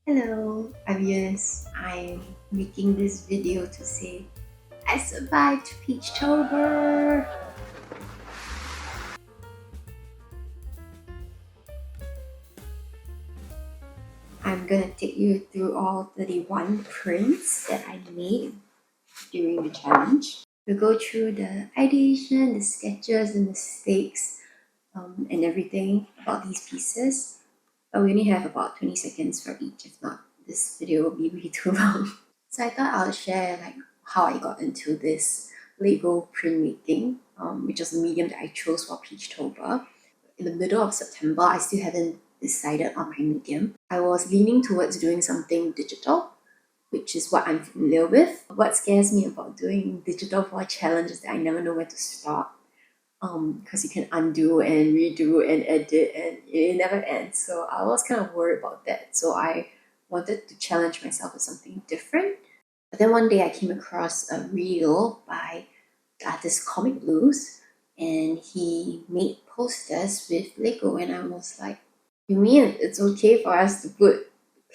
Hello, I'm Eunice. I'm making this video to say I survived Peachtober. I'm gonna take you through all 31 prints that I made during the challenge. We'll go through the ideation, the sketches, the mistakes, and everything about these pieces. But we only have about 20 seconds for each. If not, this video will be way too long. So I thought I'll share how I got into this Lego printmaking, which is the medium that I chose for Peachtober. In the middle of September, I still hadn't decided on my medium. I was leaning towards doing something digital, which is what I'm familiar with. What scares me about doing digital for a challenge is that I never know where to start. Because you can undo and redo and edit and it never ends. So I was kind of worried about that. So I wanted to challenge myself with something different. But then one day I came across a reel by the artist Comic Blues, and he made posters with Lego, and I was like, you mean it's okay for us to put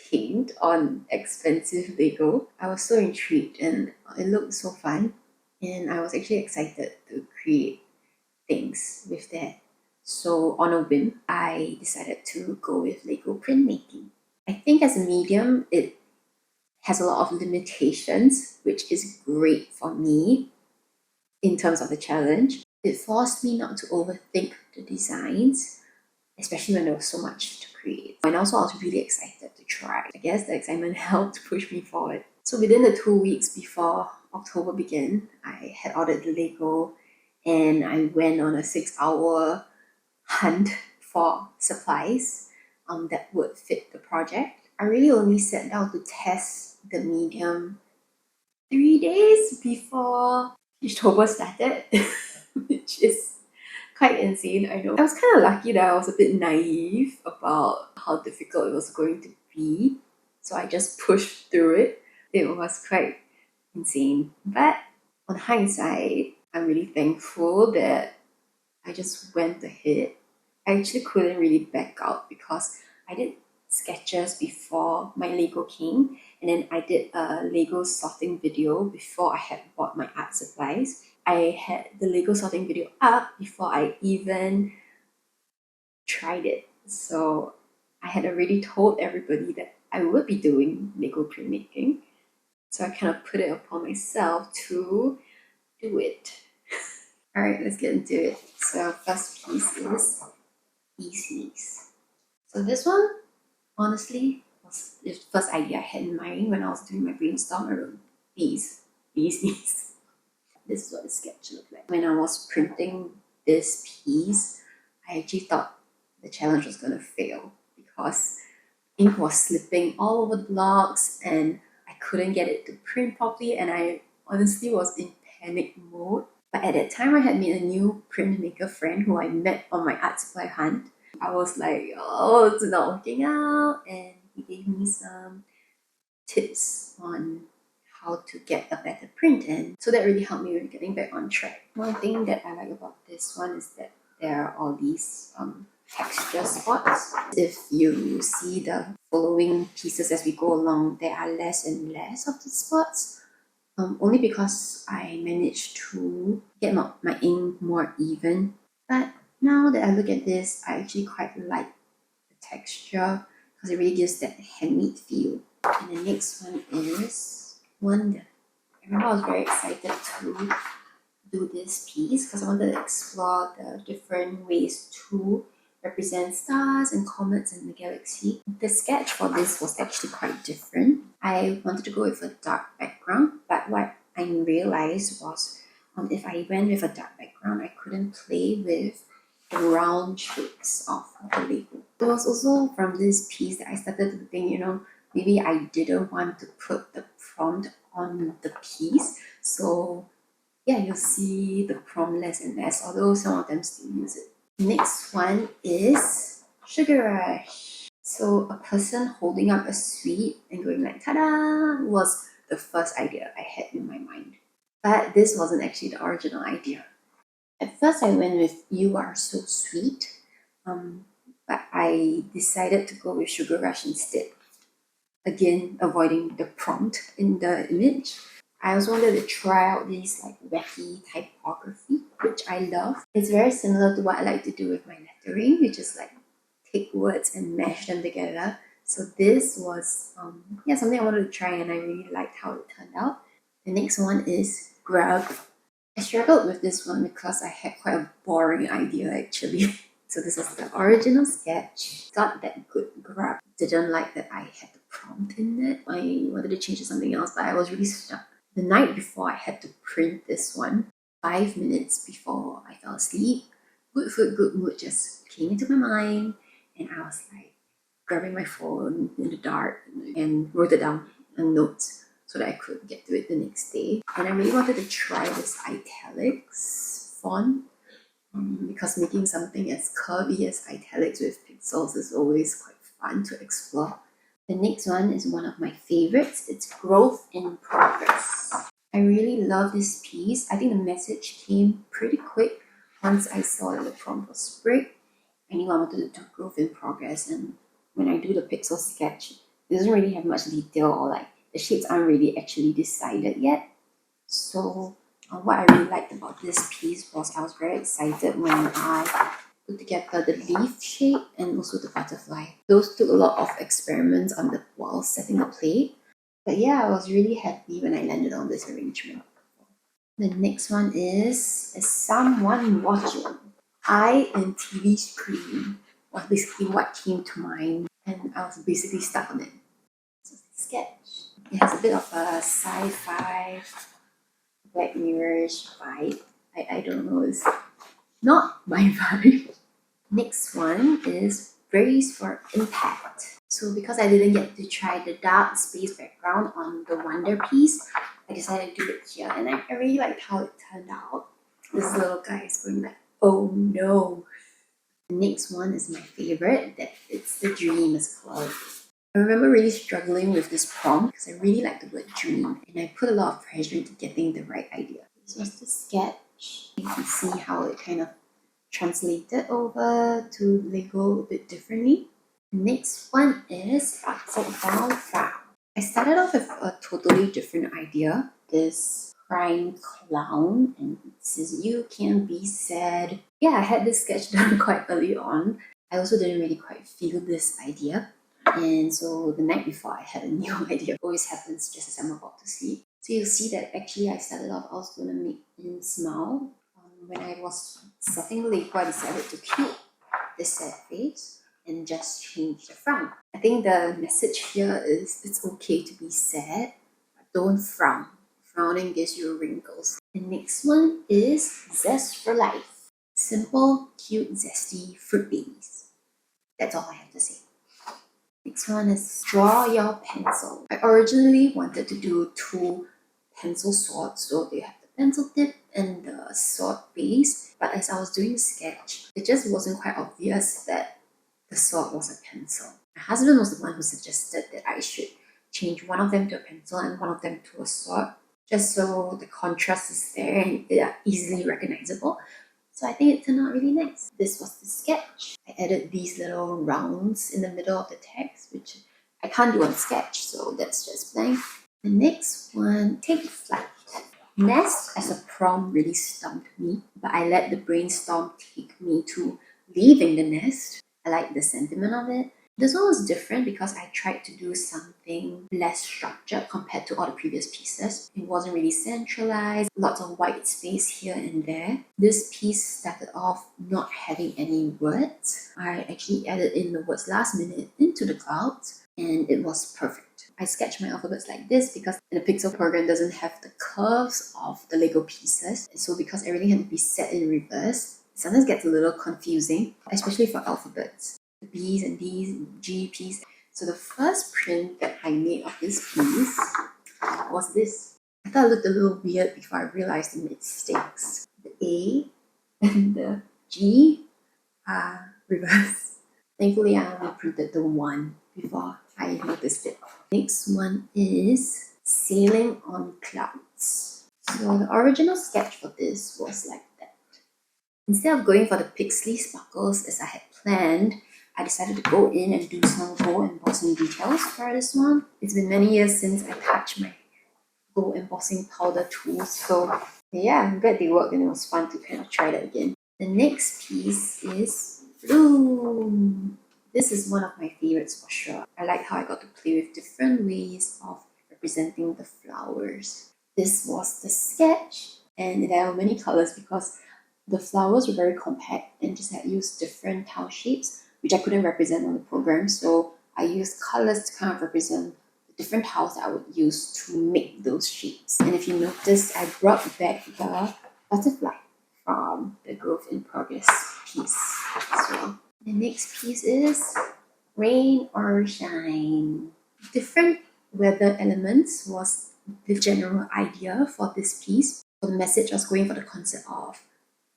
paint on expensive Lego? I was so intrigued and it looked so fun, and I was actually excited to create things with that. So on a whim, I decided to go with Lego printmaking. I think as a medium, it has a lot of limitations, which is great for me in terms of the challenge. It forced me not to overthink the designs, especially when there was so much to create. And also I was really excited to try. I guess the excitement helped push me forward. So within the 2 weeks before October began, I had ordered the Lego and I went on a 6-hour hunt for supplies that would fit the project. I really only sat down to test the medium 3 days before Peachtober started, which is quite insane, I know. I was kind of lucky that I was a bit naive about how difficult it was going to be, so I just pushed through it. It was quite insane, but on hindsight, I'm really thankful that I just went ahead. I actually couldn't really back out because I did sketches before my Lego came, and then I did a Lego sorting video before I had bought my art supplies. I had the Lego sorting video up before I even tried it. So I had already told everybody that I would be doing Lego printmaking. So I kind of put it upon myself to do it. All right, let's get into it. So first piece is these. So this one, honestly, was the first idea I had in mind when I was doing my brainstorm. I wrote these. This is what the sketch looked like. When I was printing this piece, I actually thought the challenge was going to fail because ink was slipping all over the blocks and I couldn't get it to print properly, and I honestly was in panic mode. But at that time, I had made a new printmaker friend who I met on my art supply hunt. I was like, oh, it's not working out, and he gave me some tips on how to get a better print, and so that really helped me with getting back on track. One thing that I like about this one is that there are all these texture spots. If you see the following pieces as we go along, there are less and less of the spots, only because I managed to get my ink more even. But now that I look at this, I actually quite like the texture because it really gives that handmade feel. And the next one is Wonder. I remember I was very excited to do this piece because I wanted to explore the different ways to represent stars and comets in the galaxy. The sketch for this was actually quite different. I wanted to go with a dark background, but what I realized was if I went with a dark background, I couldn't play with the round shapes of the Lego. It was also from this piece that I started to think, maybe I didn't want to put the prompt on the piece. So yeah, you'll see the prompt less and less, although some of them still use it. Next one is Sugar Rush. So a person holding up a sweet and going like ta-da was the first idea I had in my mind. But this wasn't actually the original idea. At first I went with You Are So Sweet, but I decided to go with Sugar Rush instead. again avoiding the prompt in the image. I also wanted to try out these like wacky typography, which I love. It's very similar to what I like to do with my lettering, which is like take words and mash them together. So this was something I wanted to try, and I really liked how it turned out. The next one is grub. I struggled with this one because I had quite a boring idea actually. So this is the original sketch. Got that good grab. Didn't like that I had the prompt in it. I wanted to change to something else, but I was really stuck. The night before I had to print this one, 5 minutes before I fell asleep, good food, good mood just came into my mind, and I was like grabbing my phone in the dark and wrote it down on notes so that I could get to it the next day. And I really wanted to try this italics font because making something as curvy as italics with pixels is always quite fun to explore. The next one is one of my favorites. It's growth in progress. I really love this piece. I think the message came pretty quick once I saw that the prompt was sprig. I knew I wanted to do growth in progress, and when I do the pixel sketch, it doesn't really have much detail, or like the shapes aren't really actually decided yet. So what I really liked about this piece was I was very excited when I put together the leaf shape and also the butterfly. Those took a lot of experiments on the while setting the plate. But yeah, I was really happy when I landed on this arrangement. The next one is someone watching. I and TV screen was basically what came to mind, and I was basically stuck on it. So it's a sketch. It has a bit of a sci-fi Black Mirror-ish vibe. I don't know, it's not my vibe. Next one is Brace for Impact. So because I didn't get to try the dark space background on the Wonder piece, I decided to do it here, and I really liked how it turned out. This little guy is going like, oh no. The next one is my favorite, that it's the dream is called. I remember really struggling with this prompt because I really like the word dream, and I put a lot of pressure into getting the right idea. This was the sketch. You can see how it kind of translated over to Lego a bit differently. The next one is Upside Down Frown. I started off with a totally different idea. This crying clown, and it says, "You can be sad." Yeah, I had this sketch done quite early on. I also didn't really quite feel this idea. And so the night before, I had a new idea. It always happens just as I'm about to sleep. So you'll see that actually I started off, I was going to make him smile. When I was setting Lego, I decided to keep the sad face and just change the frown. I think the message here is it's okay to be sad, but don't frown. Frowning gives you wrinkles. The next one is Zest for Life. Simple, cute, zesty fruit babies. That's all I have to say. Next one is Draw Your Pencil. I originally wanted to do two pencil swords, so they have the pencil tip and the sword base, but as I was doing the sketch, it just wasn't quite obvious that the sword was a pencil. My husband was the one who suggested that I should change one of them to a pencil and one of them to a sword, just so the contrast is there and they are easily recognizable. So I think it turned out really nice. This was the sketch. I added these little rounds in the middle of the text, which I can't do on sketch, so that's just blank. The next one, Take Flight. Nest as a prompt really stumped me, but I let the brainstorm take me to leaving the nest. I like the sentiment of it. This one was different because I tried to do something less structured compared to all the previous pieces. It wasn't really centralized, lots of white space here and there. This piece started off not having any words. I actually added in the words last minute into the clouds, and it was perfect. I sketched my alphabets like this because the Pixel program doesn't have the curves of the Lego pieces. So because everything had to be set in reverse, it sometimes gets a little confusing, especially for alphabets. The B's and D's and G, P's. So the first print that I made of this piece was this. I thought it looked a little weird before I realized the mistakes. The A and the G are reversed. Thankfully, I only printed the one before I noticed it. Next one is Sailing on Clouds. So the original sketch for this was like that. Instead of going for the pixely sparkles as I had planned, I decided to go in and do some gold embossing details for this one. It's been many years since I touched my gold embossing powder tools, so yeah, I'm glad they worked and it was fun to kind of try that again. The next piece is blue. This is one of my favorites for sure. I like how I got to play with different ways of representing the flowers. This was the sketch, and there are many colors because the flowers were very compact and just had used different tile shapes, which I couldn't represent on the program. So I used colors to kind of represent the different tiles that I would use to make those shapes. And if you notice, I brought back the butterfly from the Growth in Progress piece as well. The next piece is rain or shine. Different weather elements was the general idea for this piece. For the message, I was going for the concept of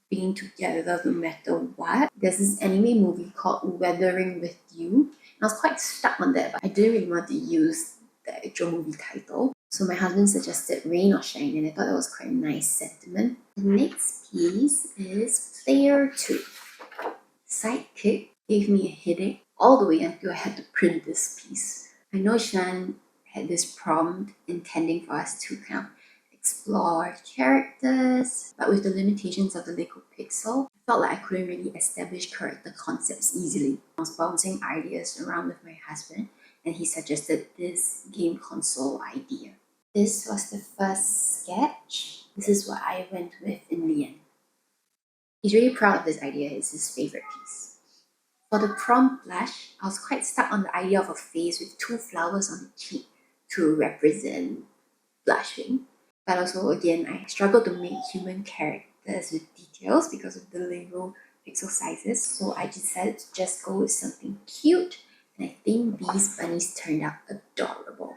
being together no matter what. There's this anime movie called Weathering with You, and I was quite stuck on that, but I didn't really want to use the actual movie title. So my husband suggested Rain or Shine, and I thought that was quite a nice sentiment. The next piece is Player 2. Sidekick gave me a headache all the way until I had to print this piece. I know Shan had this prompt intending for us to kind of explore characters, but with the limitations of the Lego Pixel, I felt like I couldn't really establish character concepts easily. I was bouncing ideas around with my husband, and he suggested this game console idea. This was the first sketch. This is what I went with in the end. He's really proud of this idea. It's his favorite piece. For the prompt blush, I was quite stuck on the idea of a face with two flowers on the cheek to represent blushing. But also, again, I struggled to make human characters with details because of the Lego pixel sizes. So I decided to just go with something cute. And I think these bunnies turned out adorable.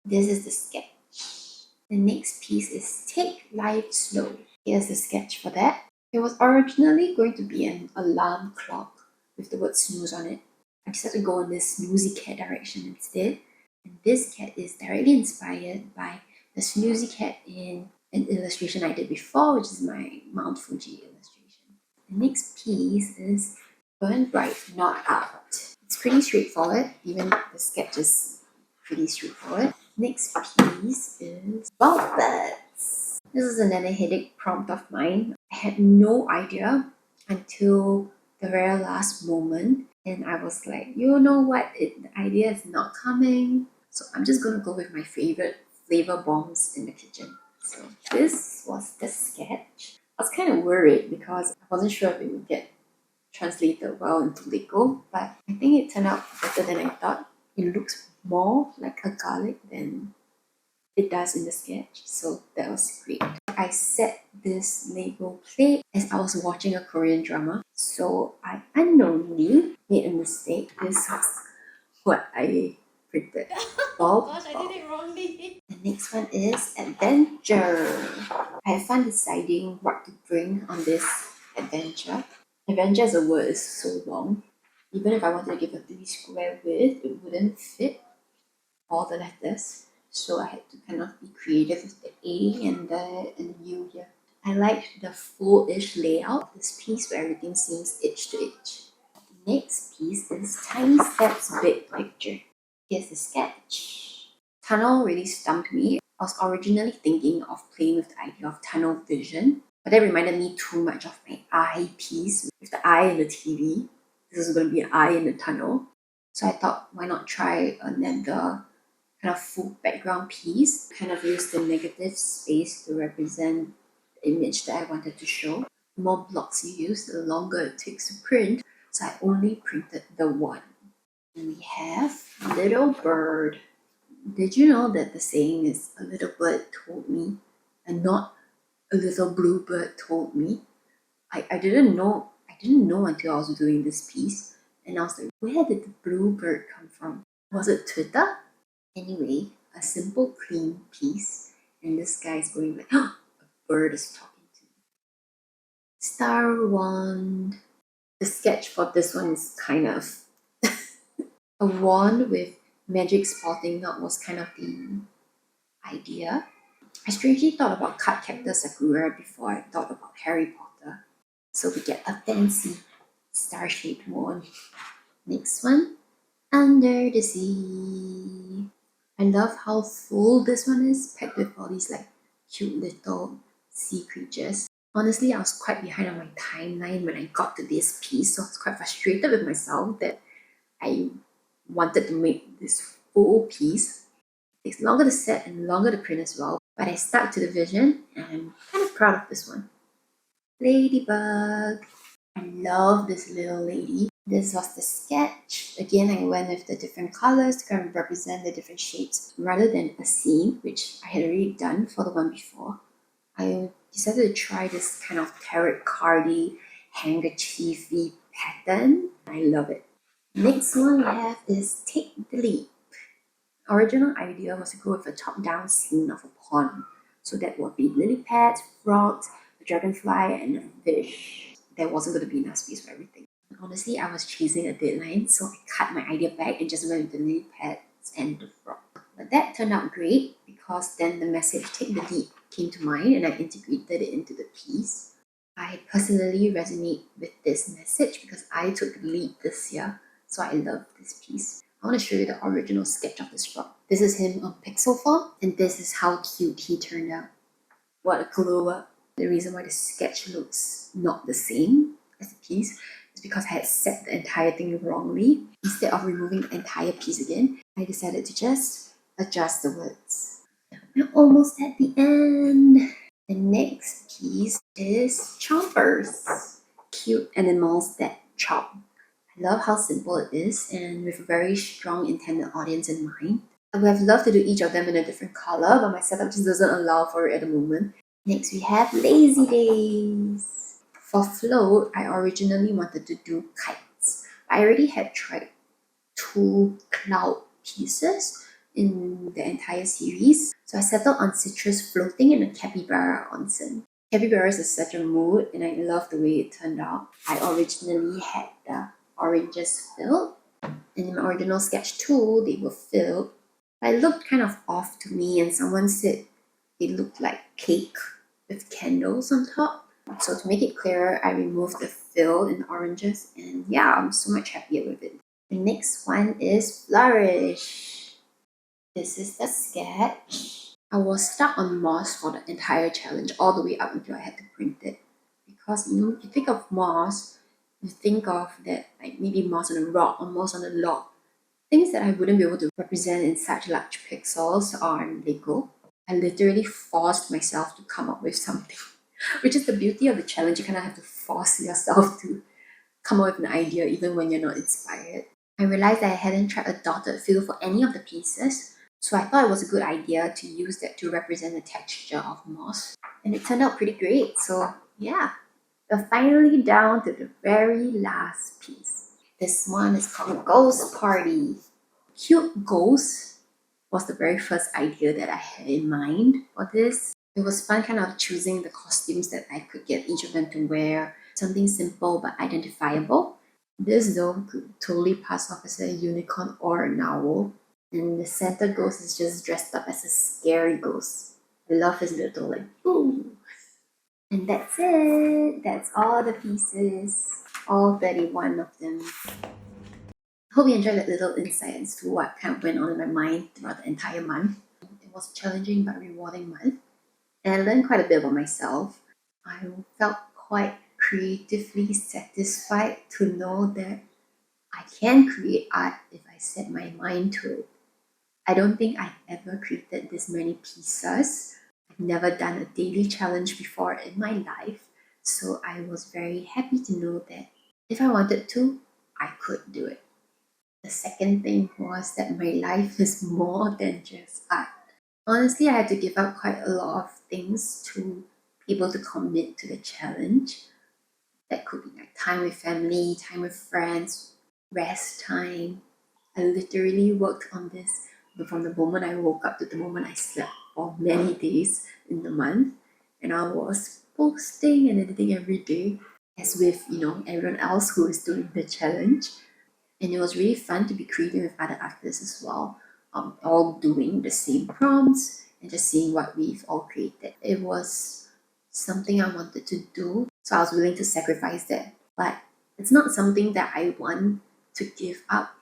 This is the sketch. The next piece is Take Life Slow. Here's the sketch for that. It was originally going to be an alarm clock with the word snooze on it. I decided to go in this snoozy cat direction instead. And this cat is directly inspired by the snoozy cat in an illustration I did before, which is my Mount Fuji illustration. The next piece is Burn Bright, Not Out. It's pretty straightforward, even the sketch is pretty straightforward. Next piece is Bald Birds. This is another headache prompt of mine. I had no idea until the very last moment, and I was like, you know what, the idea is not coming, so I'm just gonna go with my favorite flavor bombs in the kitchen. So this was the sketch. I was kind of worried because I wasn't sure if it would get translated well into Lego, but I think it turned out better than I thought. It looks more like a garlic than it does in the sketch, so that was great. I set this Lego plate as I was watching a Korean drama, so I unknowingly made a mistake. This was what I printed. Oh gosh, I did it wrongly. The next one is Adventure. I had fun deciding what to bring on this adventure. Adventure as a word is so long. Even if I wanted to give a 3 square width, it wouldn't fit all the letters. So I had to kind of be creative with the A and the U here. I liked the full-ish layout of this piece where everything seems edge to edge. The next piece is Tiny Steps Big Picture. Here's the sketch. Tunnel really stumped me. I was originally thinking of playing with the idea of tunnel vision, but that reminded me too much of my eye piece with the eye in the TV. This is going to be an eye in the tunnel. So I thought, why not try another kind of full background piece, kind of use the negative space to represent the image that I wanted to show. The more blocks you use, the longer it takes to print, so I only printed the one. And we have Little Bird. Did you know that the saying is a little bird told me and not a little blue bird told me? I didn't know until I was doing this piece, and I was like, where did the blue bird come from? Was it Twitter? Anyway, a simple, clean piece, and this guy is going like, oh, a bird is talking to me. Star Wand. The sketch for this one is kind of a wand with magic spotting out was kind of the idea. I strangely thought about Cardcaptor Sakura before I thought about Harry Potter. So we get a fancy star-shaped wand. Next one, Under the Sea. I love how full this one is, packed with all these like cute little sea creatures. Honestly, I was quite behind on my timeline when I got to this piece, so I was quite frustrated with myself that I wanted to make this full piece. It takes longer to set and longer to print as well, but I stuck to the vision and I'm kind of proud of this one. Ladybug. I love this little lady. This was the sketch. Again, I went with the different colors to kind of represent the different shapes rather than a scene, which I had already done for the one before. I decided to try this kind of tarot cardy, handkerchiefy pattern. I love it. Next one we have is Take the Leap. Original idea was to go with a top-down scene of a pond. So that would be lily pads, frogs, a dragonfly, and a fish. There wasn't going to be enough space for everything. And honestly, I was chasing a deadline, so I cut my idea back and just went with the lily pads and the frog. But that turned out great because then the message Take the Leap came to mind and I integrated it into the piece. I personally resonate with this message because I took the leap this year, so I love this piece. I want to show you the original sketch of this frog. This is him on pixel form, and this is how cute he turned out. What a glow up. The reason why the sketch looks not the same as the piece is because I had set the entire thing wrongly. Instead of removing the entire piece again, I decided to just adjust the words. We're almost at the end. The next piece is chompers. Cute animals that chomp. I love how simple it is and with a very strong intended audience in mind. I would have loved to do each of them in a different color, but my setup just doesn't allow for it at the moment. Next we have Lazy Days. For float, I originally wanted to do kites. I already had tried 2 cloud pieces in the entire series, so I settled on citrus floating and a capybara onsen. Capybaras is such a mood and I love the way it turned out. I originally had the oranges filled, and in my original sketch too, they were filled. But it looked kind of off to me and someone said it looked like cake with candles on top. So to make it clearer, I removed the fill in the oranges and yeah, I'm so much happier with it. The next one is Flourish. This is the sketch. I was stuck on moss for the entire challenge, all the way up until I had to print it. Because you think of moss, you think of that like maybe moss on a rock or moss on a log. Things that I wouldn't be able to represent in such large pixels on Lego. I literally forced myself to come up with something, which is the beauty of the challenge. You kind of have to force yourself to come up with an idea even when you're not inspired. I realized that I hadn't tried a dotted fill for any of the pieces, so I thought it was a good idea to use that to represent the texture of moss. And it turned out pretty great, so yeah. We're finally down to the very last piece. This one is called Ghost Party. Cute ghost was the very first idea that I had in mind for this. It was fun kind of choosing the costumes that I could get each of them to wear, something simple but identifiable. This though could totally pass off as a unicorn or an owl. And the center ghost is just dressed up as a scary ghost. I love his little like boom. And that's it. That's all the pieces. All 31 of them. Hope you enjoyed that little insight into what kind of went on in my mind throughout the entire month. It was a challenging but rewarding month, and I learned quite a bit about myself. I felt quite creatively satisfied to know that I can create art if I set my mind to it. I don't think I've ever created this many pieces. I've never done a daily challenge before in my life, so I was very happy to know that if I wanted to, I could do it. The second thing was that my life is more than just art. Honestly, I had to give up quite a lot of things to be able to commit to the challenge. That could be like time with family, time with friends, rest time. I literally worked on this from the moment I woke up to the moment I slept for many days in the month. And I was posting and editing every day as with, everyone else who is doing the challenge. And it was really fun to be creating with other artists as well, all doing the same prompts and just seeing what we've all created. It was something I wanted to do, so I was willing to sacrifice that. But it's not something that I want to give up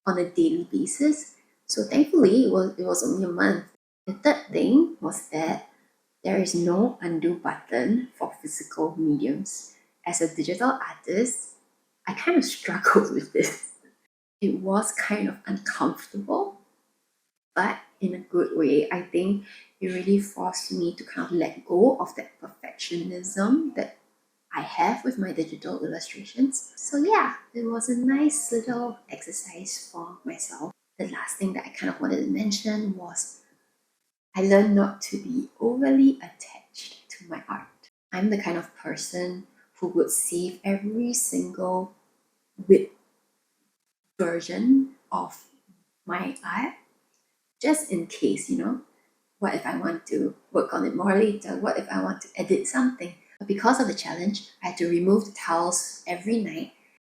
on a daily basis. So thankfully, it was only a month. The third thing was that there is no undo button for physical mediums. As a digital artist, I kind of struggled with this. It was kind of uncomfortable, but in a good way. I think it really forced me to kind of let go of that perfectionism that I have with my digital illustrations. So yeah, it was a nice little exercise for myself. The last thing that I kind of wanted to mention was I learned not to be overly attached to my art. I'm the kind of person who would save every single bit version of my art just in case, what if I want to work on it more later? What if I want to edit something? But because of the challenge, I had to remove the tiles every night.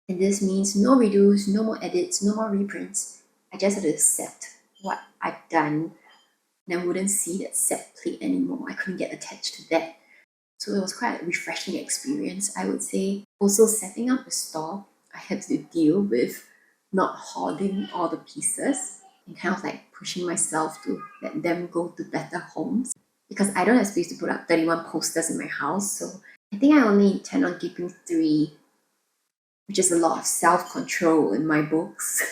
And this means no redos, no more edits, no more reprints. I just had to accept what I've done, and I wouldn't see that set plate anymore. I couldn't get attached to that. So it was quite a refreshing experience, I would say. Also, setting up a store, I had to deal with not hoarding all the pieces and kind of like pushing myself to let them go to better homes. Because I don't have space to put up 31 posters in my house, so I think I only intend on keeping 3, which is a lot of self control in my books.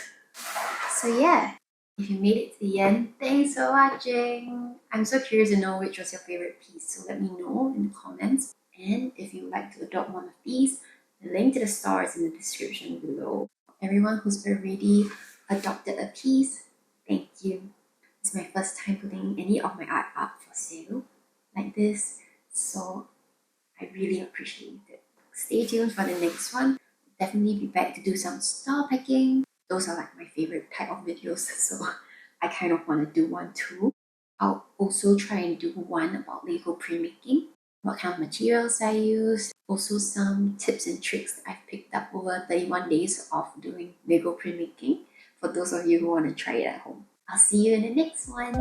So, yeah, if you made it to the end, thanks for watching. I'm so curious to know which was your favorite piece, so let me know in the comments. And if you would like to adopt one of these, the link to the store is in the description below. Everyone who's already adopted a piece, thank you. It's my first time putting any of my art up for sale like this, so I really appreciate it. Stay tuned for the next one. Definitely be back to do some store packing. Those are like my favorite type of videos, so I kind of want to do one too. I'll also try and do one about Lego printmaking, what kind of materials I use, also some tips and tricks that I've picked up over 31 days of doing Lego printmaking for those of you who want to try it at home. I'll see you in the next one.